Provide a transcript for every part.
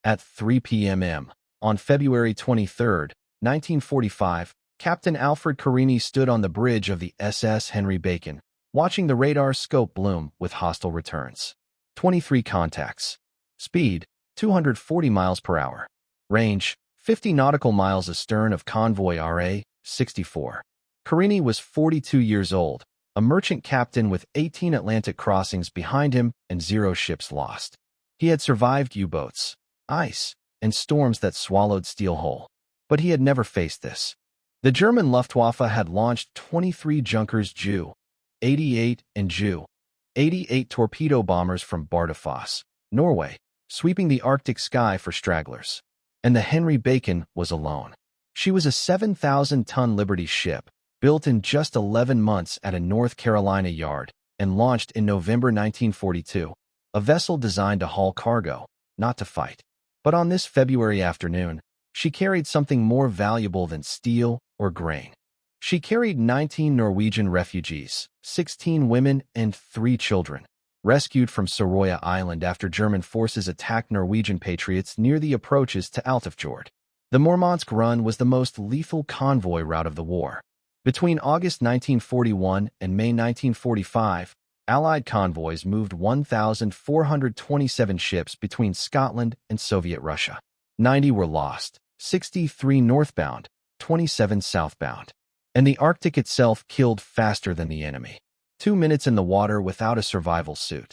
At 3 p.m. on February 23, 1945, Captain Alfred Carini stood on the bridge of the SS Henry Bacon, watching the radar scope bloom with hostile returns. 23 contacts. Speed, 240 miles per hour. Range, 50 nautical miles astern of convoy RA-64. Carini was 42 years old, a merchant captain with 18 Atlantic crossings behind him and 0 ships lost. He had survived U-boats, ice, and storms that swallowed steel whole. But he had never faced this. The German Luftwaffe had launched 23 Junkers Ju-88 and Ju-88 torpedo bombers from Bardufoss, Norway, sweeping the Arctic sky for stragglers. And the Henry Bacon was alone. She was a 7,000-ton Liberty ship, built in just 11 months at a North Carolina yard, and launched in November 1942, a vessel designed to haul cargo, not to fight. But on this February afternoon, she carried something more valuable than steel or grain. She carried 19 Norwegian refugees, 16 women and 3 children, rescued from Soroya Island after German forces attacked Norwegian patriots near the approaches to Altifjord. The Murmansk run was the most lethal convoy route of the war. Between August 1941 and May 1945, Allied convoys moved 1,427 ships between Scotland and Soviet Russia. 90 were lost, 63 northbound, 27 southbound. And the Arctic itself killed faster than the enemy. 2 minutes in the water without a survival suit.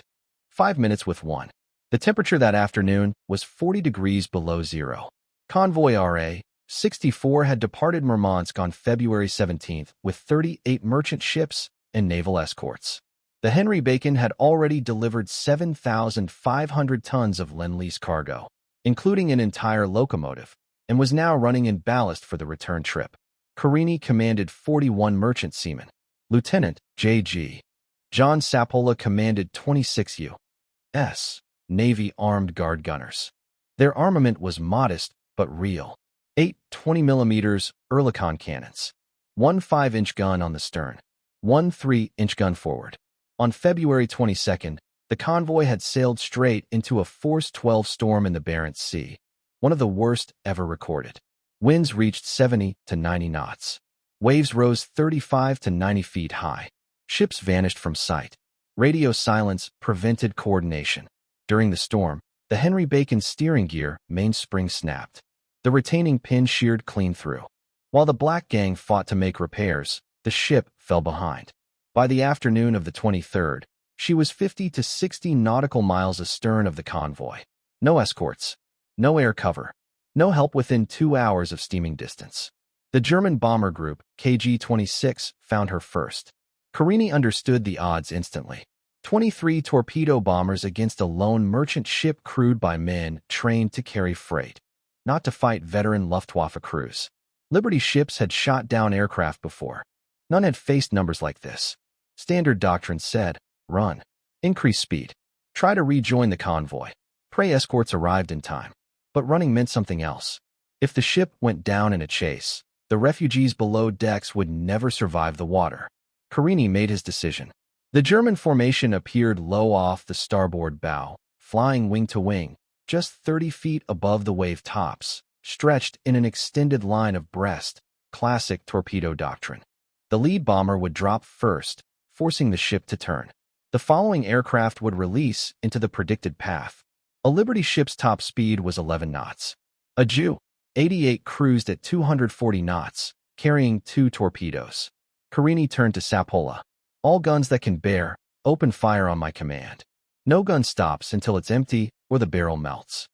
5 minutes with one. The temperature that afternoon was 40 degrees below zero. Convoy RA-64 had departed Murmansk on February 17th with 38 merchant ships and naval escorts. The Henry Bacon had already delivered 7,500 tons of Lend-Lease cargo, including an entire locomotive, and was now running in ballast for the return trip. Carini commanded 41 merchant seamen. Lieutenant J.G. John Sapola commanded 26 U.S. Navy Armed Guard gunners. Their armament was modest but real. 8 20mm Oerlikon cannons, 1 5-inch gun on the stern, 1 3-inch gun forward. On February 22nd, the convoy had sailed straight into a force 12 storm in the Barents Sea, one of the worst ever recorded. Winds reached 70 to 90 knots. Waves rose 35 to 90 feet high. Ships vanished from sight. Radio silence prevented coordination. During the storm, the Henry Bacon steering gear mainspring snapped. The retaining pin sheared clean through. While the Black Gang fought to make repairs, the ship fell behind. By the afternoon of the 23rd, she was 50 to 60 nautical miles astern of the convoy. No escorts, no air cover, no help within 2 hours of steaming distance. The German bomber group, KG-26, found her first. Carini understood the odds instantly. 23 torpedo bombers against a lone merchant ship crewed by men trained to carry freight, not to fight veteran Luftwaffe crews. Liberty ships had shot down aircraft before. None had faced numbers like this. Standard doctrine said, run, increase speed, try to rejoin the convoy. Pray escorts arrived in time. But running meant something else. If the ship went down in a chase, the refugees below decks would never survive the water. Carini made his decision. The German formation appeared low off the starboard bow, flying wing to wing, just 30 feet above the wave tops, stretched in an extended line of breast, classic torpedo doctrine. The lead bomber would drop first, forcing the ship to turn. The following aircraft would release into the predicted path. A Liberty ship's top speed was 11 knots. A Ju-88 cruised at 240 knots, carrying 2 torpedoes. Carini turned to Sapola. All guns that can bear, open fire on my command. No gun stops until it's empty or the barrel melts.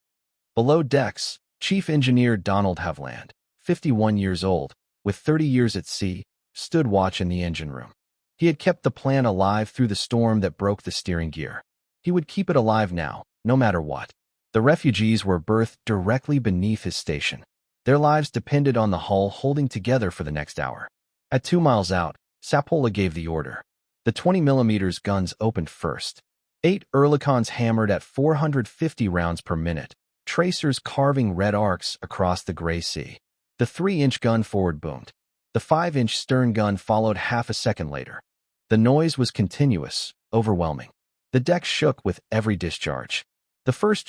Below decks, Chief Engineer Donald Haviland, 51 years old, with 30 years at sea, stood watch in the engine room. He had kept the plan alive through the storm that broke the steering gear. He would keep it alive now, no matter what. The refugees were berthed directly beneath his station. Their lives depended on the hull holding together for the next hour. At 2 miles out, Sapola gave the order. The 20mm guns opened first. 8 Oerlikons hammered at 450 rounds per minute, tracers carving red arcs across the gray sea. The 3-inch gun forward boomed. The 5-inch stern gun followed half a second later. The noise was continuous, overwhelming. The deck shook with every discharge. The first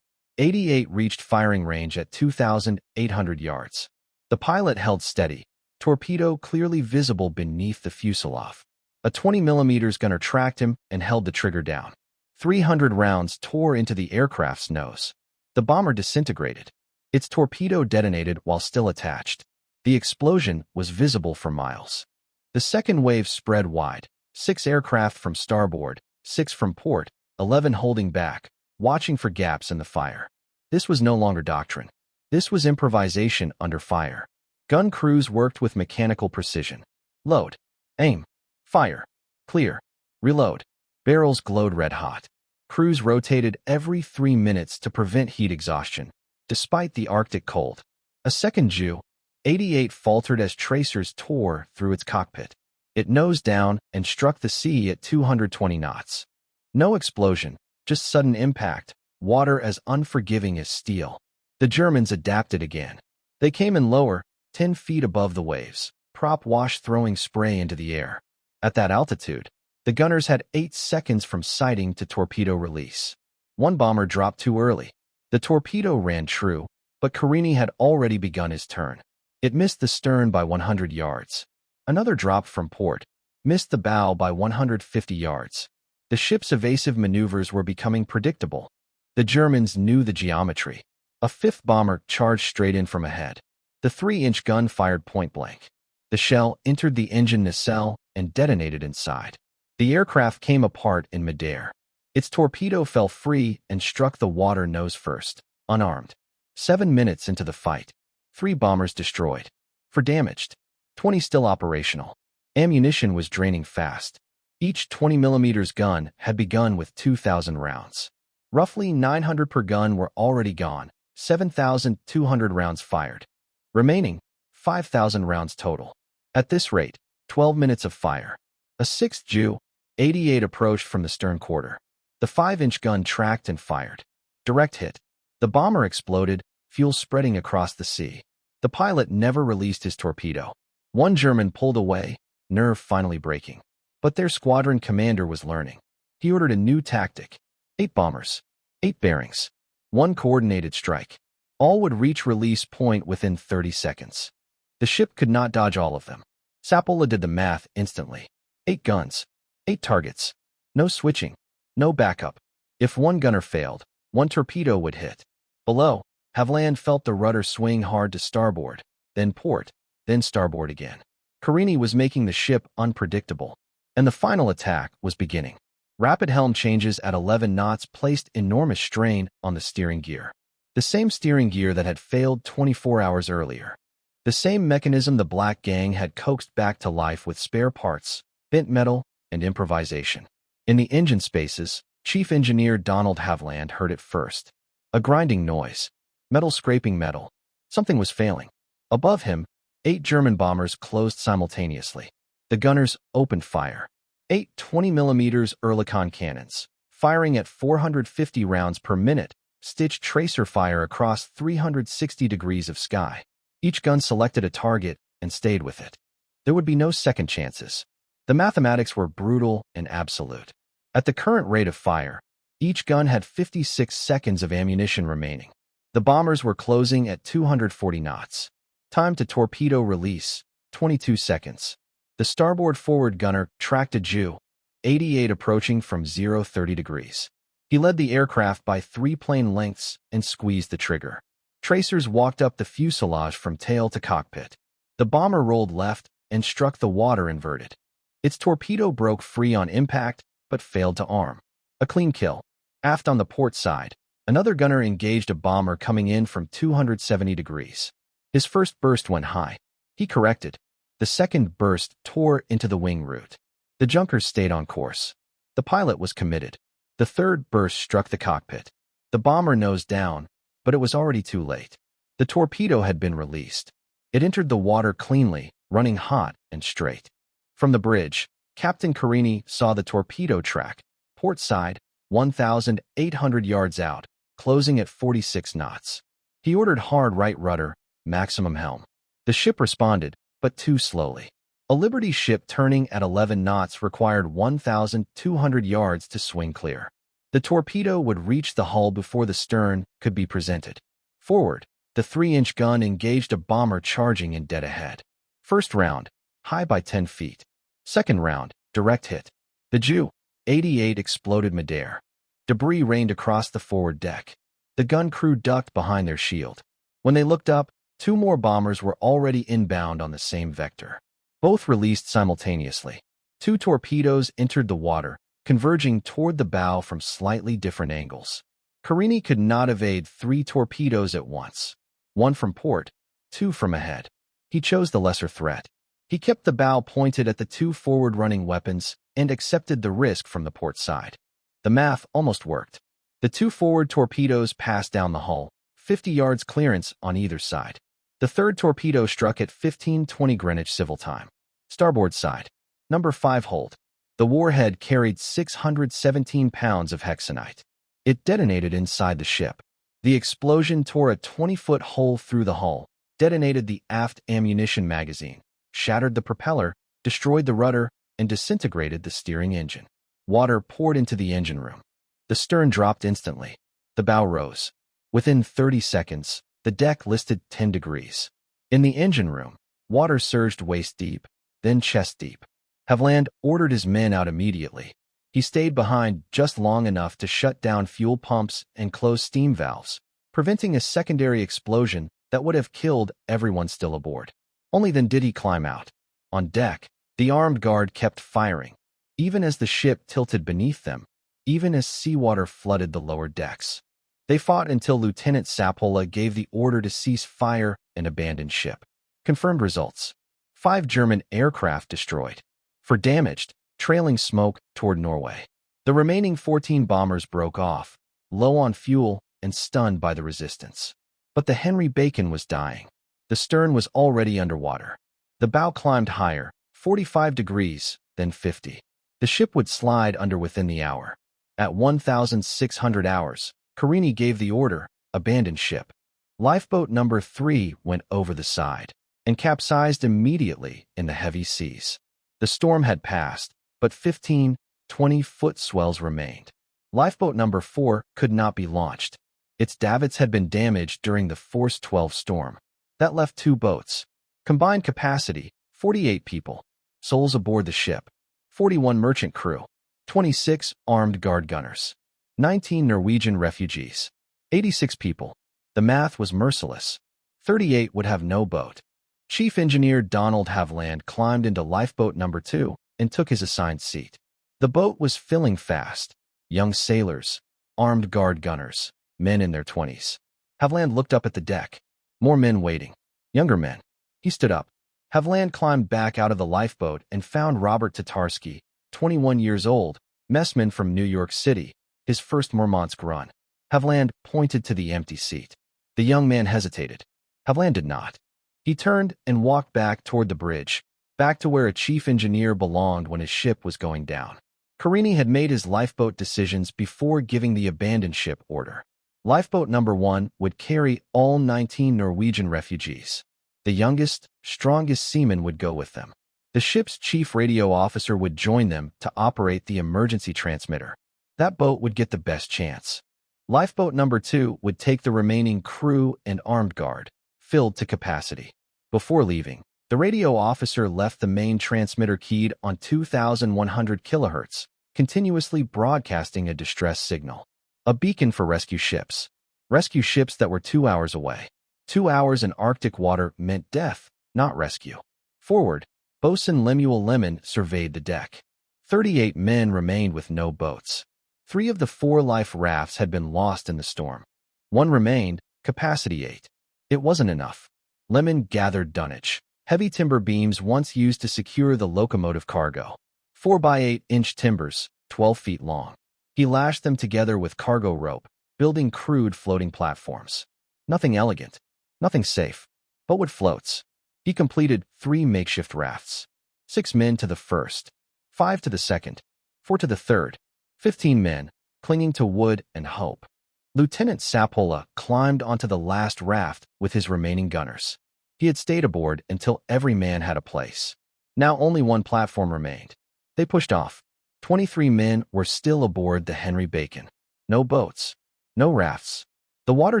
88 reached firing range at 2,800 yards. The pilot held steady, torpedo clearly visible beneath the fuselage. A 20mm gunner tracked him and held the trigger down. 300 rounds tore into the aircraft's nose. The bomber disintegrated. Its torpedo detonated while still attached. The explosion was visible for miles. The second wave spread wide. 6 aircraft from starboard, 6 from port, 11 holding back, watching for gaps in the fire. This was no longer doctrine. This was improvisation under fire. Gun crews worked with mechanical precision. Load. Aim. Fire. Clear. Reload. Barrels glowed red-hot. Crews rotated every 3 minutes to prevent heat exhaustion, despite the Arctic cold. A second Ju-88 faltered as tracers tore through its cockpit. It nosed down and struck the sea at 220 knots. No explosion, just sudden impact, water as unforgiving as steel. The Germans adapted again. They came in lower, 10 feet above the waves, prop wash throwing spray into the air. At that altitude, the gunners had 8 seconds from sighting to torpedo release. One bomber dropped too early. The torpedo ran true, but Carini had already begun his turn. It missed the stern by 100 yards. Another drop from port, missed the bow by 150 yards. The ship's evasive maneuvers were becoming predictable. The Germans knew the geometry. A 5th bomber charged straight in from ahead. The 3-inch gun fired point-blank. The shell entered the engine nacelle and detonated inside. The aircraft came apart in midair. Its torpedo fell free and struck the water nose first, unarmed. 7 minutes into the fight, 3 bombers destroyed. 4 damaged. 20 still operational. Ammunition was draining fast. Each 20mm gun had begun with 2,000 rounds. Roughly 900 per gun were already gone, 7,200 rounds fired. Remaining, 5,000 rounds total. At this rate, 12 minutes of fire. A 6th Ju-88 approached from the stern quarter. The 5-inch gun tracked and fired. Direct hit. The bomber exploded, fuel spreading across the sea. The pilot never released his torpedo. One German pulled away, nerve finally breaking. But their squadron commander was learning. He ordered a new tactic. 8 bombers. 8 bearings. 1 coordinated strike. All would reach release point within 30 seconds. The ship could not dodge all of them. Sapola did the math instantly. 8 guns. 8 targets. No switching. No backup. If one gunner failed, 1 torpedo would hit. Below, Haviland felt the rudder swing hard to starboard, then port, then starboard again. Carini was making the ship unpredictable, and the final attack was beginning. Rapid helm changes at 11 knots placed enormous strain on the steering gear. The same steering gear that had failed 24 hours earlier. The same mechanism the Black Gang had coaxed back to life with spare parts, bent metal, and improvisation. In the engine spaces, Chief Engineer Donald Haviland heard it first. A grinding noise. Metal scraping metal. Something was failing. Above him, 8 German bombers closed simultaneously. The gunners opened fire. 8 20mm Oerlikon cannons, firing at 450 rounds per minute, stitched tracer fire across 360 degrees of sky. Each gun selected a target and stayed with it. There would be no second chances. The mathematics were brutal and absolute. At the current rate of fire, each gun had 56 seconds of ammunition remaining. The bombers were closing at 240 knots. Time to torpedo release, 22 seconds. The starboard forward gunner tracked a Ju-88 approaching from 0-30 degrees. He led the aircraft by 3 plane lengths and squeezed the trigger. Tracers walked up the fuselage from tail to cockpit. The bomber rolled left and struck the water inverted. Its torpedo broke free on impact, but failed to arm. A clean kill. Aft on the port side, another gunner engaged a bomber coming in from 270 degrees. His first burst went high. He corrected. The second burst tore into the wing root. The junkers stayed on course. The pilot was committed. The third burst struck the cockpit. The bomber nosed down, but it was already too late. The torpedo had been released. It entered the water cleanly, running hot and straight. From the bridge, Captain Carini saw the torpedo track, port side, 1,800 yards out, closing at 46 knots. He ordered hard right rudder, maximum helm. The ship responded, but too slowly. A Liberty ship turning at 11 knots required 1,200 yards to swing clear. The torpedo would reach the hull before the stern could be presented. Forward, the 3-inch gun engaged a bomber charging in dead ahead. First round, high by 10 feet. Second round, direct hit. The Ju-88 exploded midair. Debris rained across the forward deck. The gun crew ducked behind their shield. When they looked up, 2 more bombers were already inbound on the same vector. Both released simultaneously. 2 torpedoes entered the water, converging toward the bow from slightly different angles. Carini could not evade 3 torpedoes at once. 1 from port, 2 from ahead. He chose the lesser threat. He kept the bow pointed at the 2 forward-running weapons and accepted the risk from the port side. The math almost worked. The 2 forward torpedoes passed down the hull, 50 yards clearance on either side. The third torpedo struck at 15:20 Greenwich Civil Time. Starboard side. Number 5 hold. The warhead carried 617 pounds of hexanite. It detonated inside the ship. The explosion tore a 20-foot hole through the hull, detonated the aft ammunition magazine, shattered the propeller, destroyed the rudder, and disintegrated the steering engine. Water poured into the engine room. The stern dropped instantly. The bow rose. Within 30 seconds, the deck listed 10 degrees. In the engine room, water surged waist-deep, then chest-deep. Haviland ordered his men out immediately. He stayed behind just long enough to shut down fuel pumps and close steam valves, preventing a secondary explosion that would have killed everyone still aboard. Only then did he climb out. On deck, the armed guard kept firing, even as the ship tilted beneath them, even as seawater flooded the lower decks. They fought until Lieutenant Sapola gave the order to cease fire and abandon ship. Confirmed results. 5 German aircraft destroyed. For damaged, trailing smoke toward Norway. The remaining 14 bombers broke off, low on fuel and stunned by the resistance. But the Henry Bacon was dying. The stern was already underwater. The bow climbed higher, 45 degrees, then 50. The ship would slide under within the hour. At 1,600 hours, Carini gave the order, abandon ship. Lifeboat number 3 went over the side and capsized immediately in the heavy seas. The storm had passed, but 15, 20-foot swells remained. Lifeboat number 4 could not be launched. Its davits had been damaged during the Force 12 storm. That left 2 boats. Combined capacity, 48 people. Souls aboard the ship. 41 merchant crew. 26 armed guard gunners. 19 Norwegian refugees. 86 people. The math was merciless. 38 would have no boat. Chief Engineer Donald Haviland climbed into lifeboat number 2 and took his assigned seat. The boat was filling fast. Young sailors, armed guard gunners, men in their 20s. Haviland looked up at the deck. More men waiting. Younger men. He stood up. Haviland climbed back out of the lifeboat and found Robert Tatarski, 21 years old, messman from New York City, his first Murmansk run. Haviland pointed to the empty seat. The young man hesitated. Haviland did not. He turned and walked back toward the bridge, back to where a chief engineer belonged when his ship was going down. Carini had made his lifeboat decisions before giving the abandoned ship order. Lifeboat number 1 would carry all 19 Norwegian refugees. The youngest, strongest seaman would go with them. The ship's chief radio officer would join them to operate the emergency transmitter. That boat would get the best chance. Lifeboat number 2 would take the remaining crew and armed guard, filled to capacity. Before leaving, the radio officer left the main transmitter keyed on 2,100 kilohertz, continuously broadcasting a distress signal. A beacon for rescue ships. Rescue ships that were 2 hours away. 2 hours in Arctic water meant death, not rescue. Forward, Bosun Lemuel Lemon surveyed the deck. 38 men remained with no boats. 3 of the 4 life rafts had been lost in the storm. 1 remained, capacity 8. It wasn't enough. Lemon gathered dunnage. Heavy timber beams once used to secure the locomotive cargo. 4 by 8-inch timbers, 12 feet long. He lashed them together with cargo rope, building crude floating platforms. Nothing elegant, nothing safe, but with floats. He completed 3 makeshift rafts. 6 men to the first, 5 to the second, 4 to the third, 15 men, clinging to wood and hope. Lieutenant Sapola climbed onto the last raft with his remaining gunners. He had stayed aboard until every man had a place. Now only 1 platform remained. They pushed off. 23 men were still aboard the Henry Bacon. No boats. No rafts. The water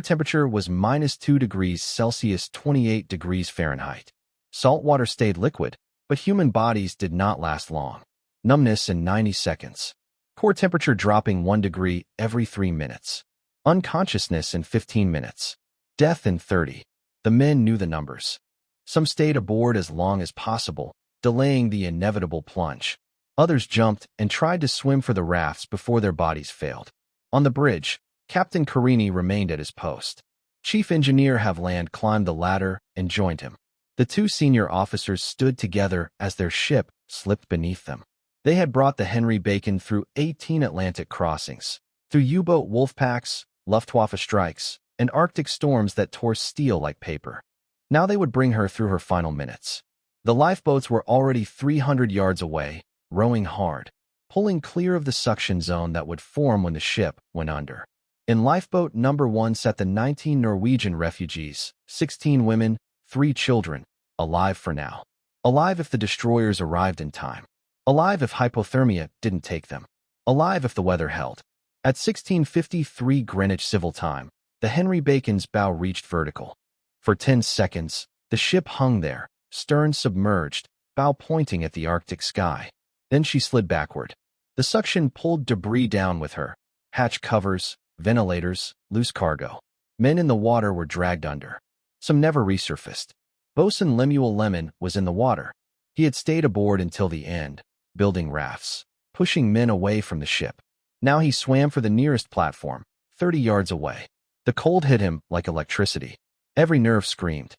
temperature was -2 degrees Celsius, 28 degrees Fahrenheit. Salt water stayed liquid, but human bodies did not last long. Numbness in 90 seconds. Core temperature dropping 1 degree every 3 minutes. Unconsciousness in 15 minutes. Death in 30. The men knew the numbers. Some stayed aboard as long as possible, delaying the inevitable plunge. Others jumped and tried to swim for the rafts before their bodies failed. On the bridge, Captain Carini remained at his post. Chief Engineer Havland climbed the ladder and joined him. The two senior officers stood together as their ship slipped beneath them. They had brought the Henry Bacon through 18 Atlantic crossings, through U-boat wolf packs, Luftwaffe strikes, and Arctic storms that tore steel like paper. Now they would bring her through her final minutes. The lifeboats were already 300 yards away, rowing hard, pulling clear of the suction zone that would form when the ship went under. In lifeboat number 1 sat the 19 Norwegian refugees, 16 women, 3 children, alive for now. Alive if the destroyers arrived in time. Alive if hypothermia didn't take them. Alive if the weather held. At 16:53 Greenwich Civil Time, the Henry Bacon's bow reached vertical. For 10 seconds, the ship hung there, stern submerged, bow pointing at the Arctic sky. Then she slid backward. The suction pulled debris down with her. Hatch covers, ventilators, loose cargo. Men in the water were dragged under. Some never resurfaced. Bosun Lemuel Lemon was in the water. He had stayed aboard until the end, building rafts, pushing men away from the ship. Now he swam for the nearest platform, 30 yards away. The cold hit him like electricity. Every nerve screamed.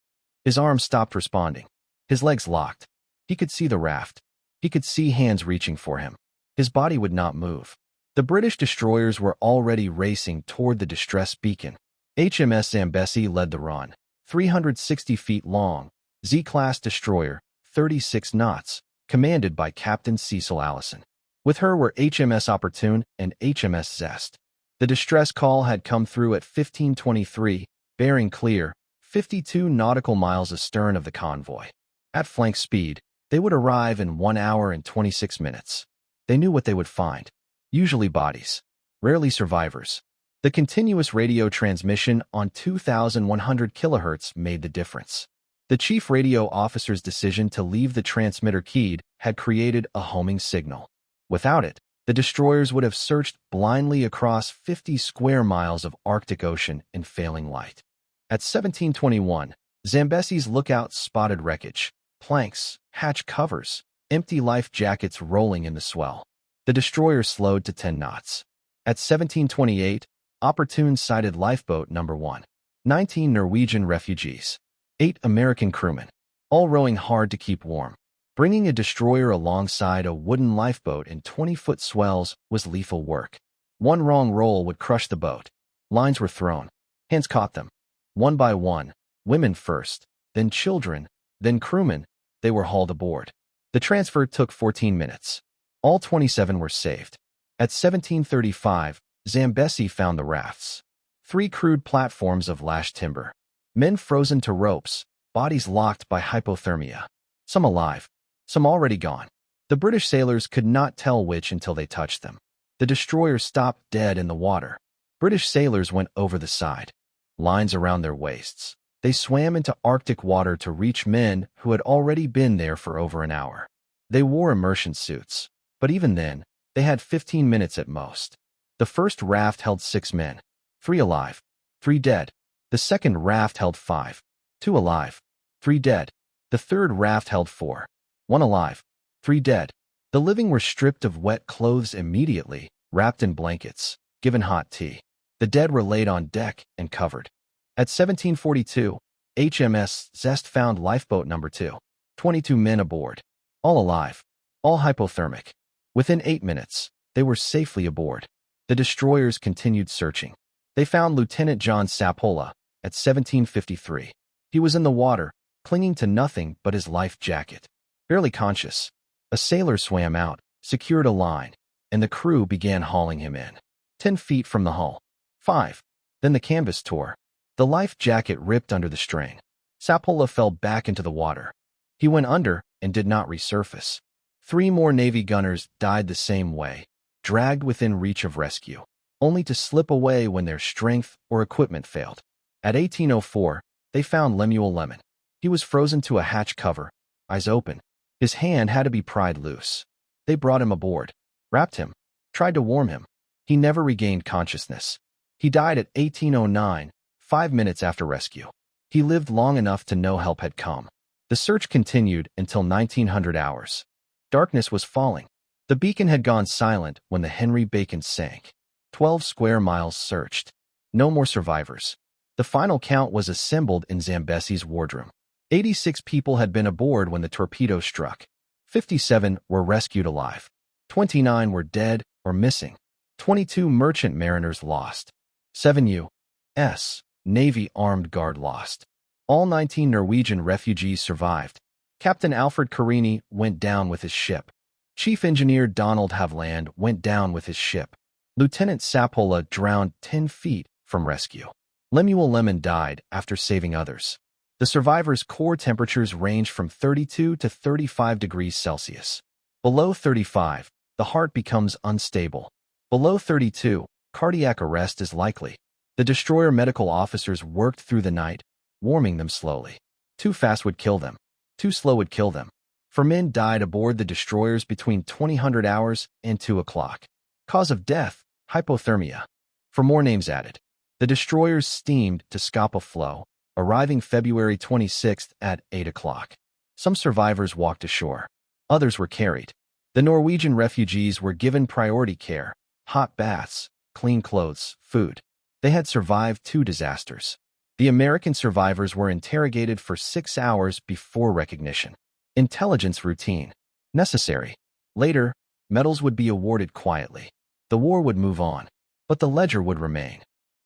His arms stopped responding. His legs locked. He could see the raft. He could see hands reaching for him. His body would not move. The British destroyers were already racing toward the distress beacon. HMS Zambesi led the run. 360 feet long, Z-class destroyer, 36 knots, commanded by Captain Cecil Allison. With her were HMS Opportune and HMS Zest. The distress call had come through at 15:23, bearing clear, 52 nautical miles astern of the convoy. At flank speed, they would arrive in 1 hour and 26 minutes. They knew what they would find. Usually bodies. Rarely survivors. The continuous radio transmission on 2,100 kilohertz made the difference. The chief radio officer's decision to leave the transmitter keyed had created a homing signal. Without it, the destroyers would have searched blindly across 50 square miles of Arctic Ocean in failing light. At 17:21, Zambesi's lookout spotted wreckage, planks, hatch covers, empty life jackets rolling in the swell. The destroyer slowed to 10 knots. At 17:28, Opportune sighted lifeboat number 1. 19 Norwegian refugees. 8 American crewmen. All rowing hard to keep warm. Bringing a destroyer alongside a wooden lifeboat in 20-foot swells was lethal work. One wrong roll would crush the boat. Lines were thrown. Hands caught them. One by one, women first, then children, then crewmen, they were hauled aboard. The transfer took 14 minutes. All 27 were saved. At 17:35, Zambesi found the rafts. 3 crude platforms of lashed timber. Men frozen to ropes, bodies locked by hypothermia. Some alive, some already gone. The British sailors could not tell which until they touched them. The destroyer stopped dead in the water. British sailors went over the side. Lines around their waists. They swam into Arctic water to reach men who had already been there for over an hour. They wore immersion suits, but even then, they had 15 minutes at most. The first raft held 6 men, 3 alive, 3 dead. The second raft held 5, 2 alive, 3 dead. The third raft held 4, 1 alive, 3 dead. The living were stripped of wet clothes immediately, wrapped in blankets, given hot tea. The dead were laid on deck and covered. At 17:42, HMS Zest found lifeboat number 2. 22 men aboard. All alive, all hypothermic. Within 8 minutes, they were safely aboard. The destroyers continued searching. They found Lieutenant John Sapola at 17:53. He was in the water, clinging to nothing but his life jacket. Barely conscious, a sailor swam out, secured a line, and the crew began hauling him in. 10 feet from the hull. 5. Then the canvas tore. The life jacket ripped under the strain. Sapola fell back into the water. He went under and did not resurface. 3 more Navy gunners died the same way, dragged within reach of rescue. only to slip away when their strength or equipment failed. At 1804, they found Lemuel Lemon. He was frozen to a hatch cover, eyes open. His hand had to be pried loose. They brought him aboard, wrapped him, tried to warm him. He never regained consciousness. He died at 1809, 5 minutes after rescue. He lived long enough to know help had come. The search continued until 1900 hours. Darkness was falling. The beacon had gone silent when the Henry Bacon sank. 12 square miles searched. No more survivors. The final count was assembled in Zambesi's wardroom. 86 people had been aboard when the torpedo struck. 57 were rescued alive. 29 were dead or missing. 22 merchant mariners lost. 7 U.S. Navy Armed Guard lost. All 19 Norwegian refugees survived. Captain Alfred Carini went down with his ship. Chief Engineer Donald Haviland went down with his ship. Lieutenant Sapola drowned 10 feet from rescue. Lemuel Lemon died after saving others. The survivors' core temperatures ranged from 32 to 35 degrees Celsius. Below 35, the heart becomes unstable. Below 32, cardiac arrest is likely. The destroyer medical officers worked through the night, warming them slowly. Too fast would kill them. Too slow would kill them. 4 men died aboard the destroyers between 2000 hours and 2 o'clock. Cause of death, hypothermia. 4 more names added. The destroyers steamed to Scapa Flow, arriving February 26th at 8 o'clock. Some survivors walked ashore. Others were carried. The Norwegian refugees were given priority care, hot baths, clean clothes, food. They had survived 2 disasters. The American survivors were interrogated for 6 hours before recognition. Intelligence routine. Necessary. Later, medals would be awarded quietly. The war would move on, but the ledger would remain.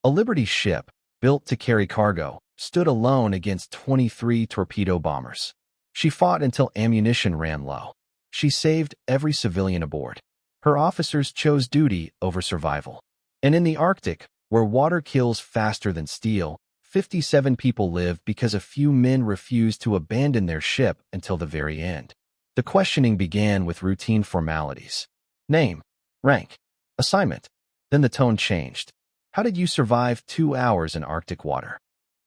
A Liberty ship, built to carry cargo, stood alone against 23 torpedo bombers. She fought until ammunition ran low. She saved every civilian aboard. Her officers chose duty over survival. And in the Arctic, where water kills faster than steel, 57 people lived because a few men refused to abandon their ship until the very end. The questioning began with routine formalities. Name, rank, assignment. Then the tone changed. How did you survive 2 hours in Arctic water?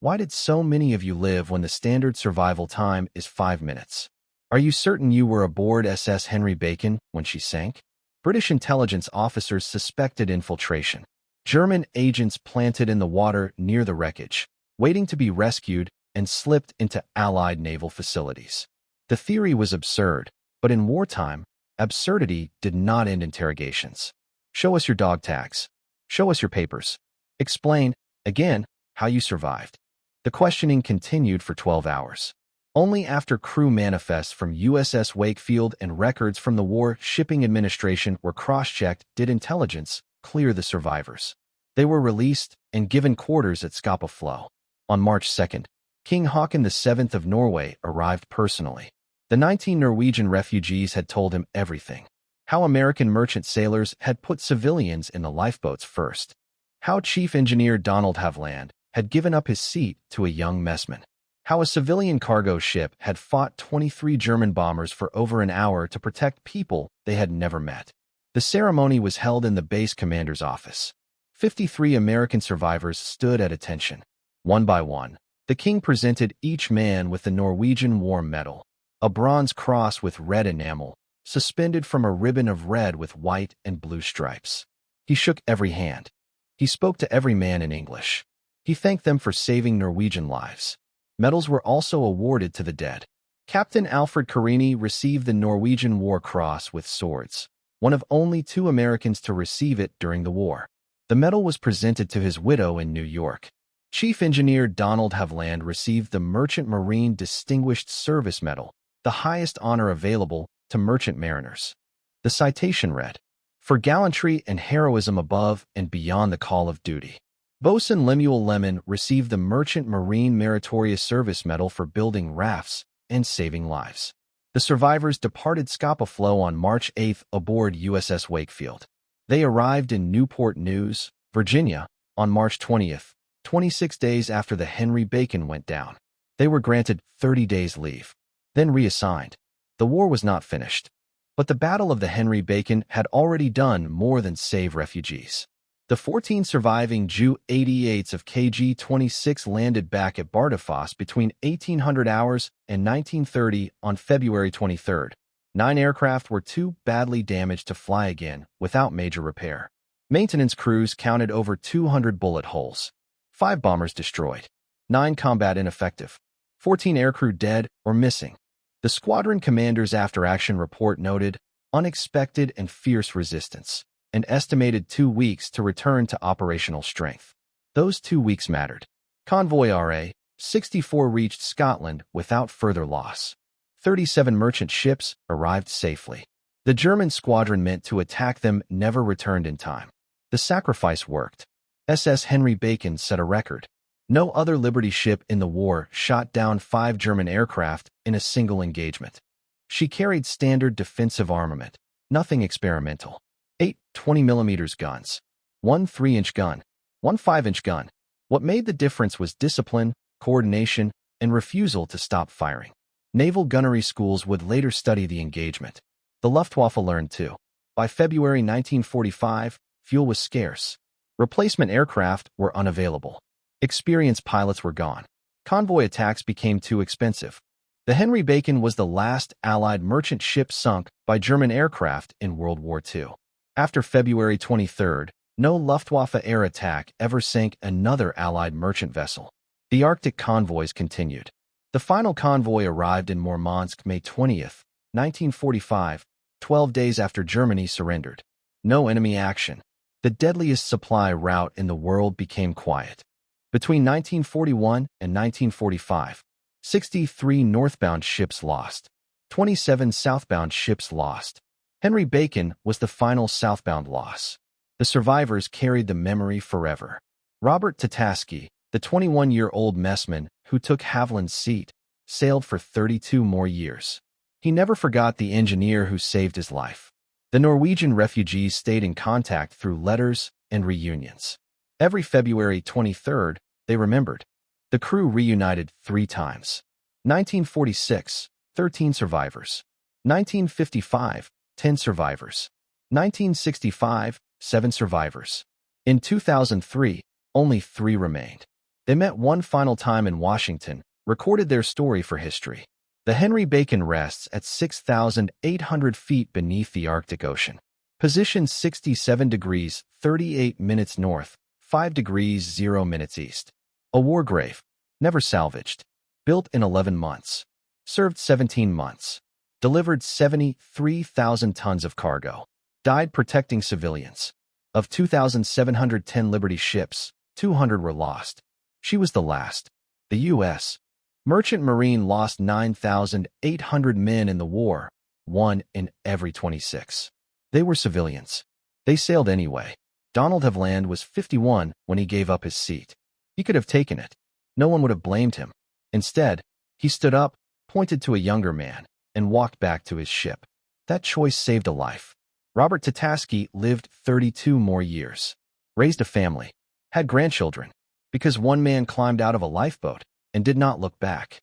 Why did so many of you live when the standard survival time is 5 minutes? Are you certain you were aboard SS Henry Bacon when she sank? British intelligence officers suspected infiltration. German agents planted in the water near the wreckage, waiting to be rescued, and slipped into Allied naval facilities. The theory was absurd, but in wartime, absurdity did not end interrogations. Show us your dog tags. Show us your papers. Explain, again, how you survived. The questioning continued for 12 hours. Only after crew manifests from USS Wakefield and records from the War Shipping Administration were cross-checked did intelligence clear the survivors. They were released and given quarters at Scapa Flow. On March 2nd, King Haakon VII of Norway arrived personally. The 19 Norwegian refugees had told him everything. How American merchant sailors had put civilians in the lifeboats first. How Chief Engineer Donald Haviland had given up his seat to a young messman. How a civilian cargo ship had fought 23 German bombers for over an hour to protect people they had never met. The ceremony was held in the base commander's office. 53 American survivors stood at attention. One by one, the king presented each man with the Norwegian War Medal, a bronze cross with red enamel, suspended from a ribbon of red with white and blue stripes. He shook every hand. He spoke to every man in English. He thanked them for saving Norwegian lives. Medals were also awarded to the dead. Captain Alfred Carini received the Norwegian War Cross with swords, one of only 2 Americans to receive it during the war. The medal was presented to his widow in New York. Chief Engineer Donald Haviland received the Merchant Marine Distinguished Service Medal, the highest honor available to merchant mariners. The citation read, "For gallantry and heroism above and beyond the call of duty." Boatswain Lemuel Lemon received the Merchant Marine Meritorious Service Medal for building rafts and saving lives. The survivors departed Scapa Flow on March 8th aboard USS Wakefield. They arrived in Newport News, Virginia, on March 20th, 26 days after the Henry Bacon went down. They were granted 30 days leave, then reassigned. The war was not finished, but the Battle of the Henry Bacon had already done more than save refugees. The 14 surviving Ju-88s of KG-26 landed back at Bardufoss between 1800 hours and 1930 on February 23rd. 9 aircraft were too badly damaged to fly again without major repair. Maintenance crews counted over 200 bullet holes. 5 bombers destroyed. 9 combat ineffective. 14 aircrew dead or missing. The squadron commander's after-action report noted unexpected and fierce resistance, and estimated 2 weeks to return to operational strength. Those 2 weeks mattered. Convoy RA-64 reached Scotland without further loss. 37 merchant ships arrived safely. The German squadron meant to attack them never returned in time. The sacrifice worked. SS Henry Bacon set a record. No other Liberty ship in the war shot down 5 German aircraft in a single engagement. She carried standard defensive armament, nothing experimental. 8 20mm guns, 1 3-inch gun, 1 5-inch gun. What made the difference was discipline, coordination, and refusal to stop firing. Naval gunnery schools would later study the engagement. The Luftwaffe learned too. By February 1945, fuel was scarce. Replacement aircraft were unavailable. Experienced pilots were gone. Convoy attacks became too expensive. The Henry Bacon was the last Allied merchant ship sunk by German aircraft in World War II. After February 23rd, no Luftwaffe air attack ever sank another Allied merchant vessel. The Arctic convoys continued. The final convoy arrived in Murmansk May 20th, 1945, 12 days after Germany surrendered. No enemy action. The deadliest supply route in the world became quiet. Between 1941 and 1945, 63 northbound ships lost. 27 southbound ships lost. Henry Bacon was the final southbound loss. The survivors carried the memory forever. Robert Tatarsky, the 21-year-old messman who took Haviland's seat, sailed for 32 more years. He never forgot the engineer who saved his life. The Norwegian refugees stayed in contact through letters and reunions. Every February 23rd, they remembered. The crew reunited 3 times. 1946, 13 survivors. 1955, 10 survivors. 1965, 7 survivors. In 2003, only 3 remained. They met one final time in Washington, recorded their story for history. The Henry Bacon rests at 6,800 feet beneath the Arctic Ocean. Position 67 degrees 38 minutes north, 5 degrees 0 minutes east. A war grave. Never salvaged. Built in 11 months. Served 17 months. Delivered 73,000 tons of cargo. Died protecting civilians. Of 2,710 Liberty ships, 200 were lost. She was the last. The U.S. Merchant Marine lost 9,800 men in the war, 1 in every 26. They were civilians. They sailed anyway. Donald Haviland was 51 when he gave up his seat. He could have taken it. No one would have blamed him. Instead, he stood up, pointed to a younger man, and walked back to his ship. That choice saved a life. Robert Tatarsky lived 32 more years. Raised a family. Had grandchildren. Because one man climbed out of a lifeboat and did not look back.